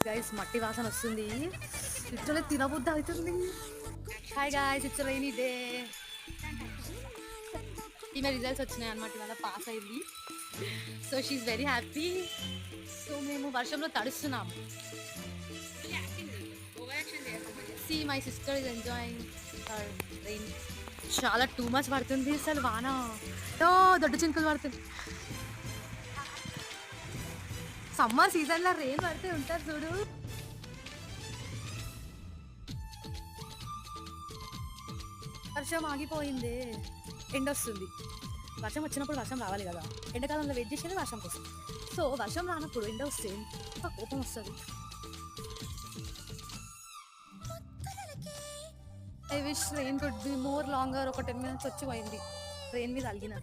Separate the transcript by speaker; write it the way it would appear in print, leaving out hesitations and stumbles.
Speaker 1: Guys మట్టి వాసన వస్తుంది, లిటరల్లీ తినబుద్ధి అవుతుంది. Hi guys, it's rainy day. ఈమె రిజల్ట్స్ వచ్చినాయి అన్నమాట, ఇవాళ పాస్ అయింది. So she very happy. So మేము వర్షంలో తడుస్తున్నాం. See my sister is enjoying rain. చాలా టూ మచ్ పడుతుంది అసలు వాన. దొడ్డు చినుకులు పడుతుంది. సమ్మర్ సీజన్లో రెయిన్ పడితే ఉంటారు చూడు. వర్షం ఆగిపోయింది, ఎండ వస్తుంది. వర్షం వచ్చినప్పుడు వర్షం రావాలి కదా, ఎండాకాలంలో వెయిట్ చేసేది వర్షం కోసం. సో వర్షం రానప్పుడు ఎండ వస్తే ఇంకా కోపం వస్తుంది. I wish rain could be more longer. ఒక 10 minutes వచ్చి పోయింది, రెయిన్ మీద అలిగిన.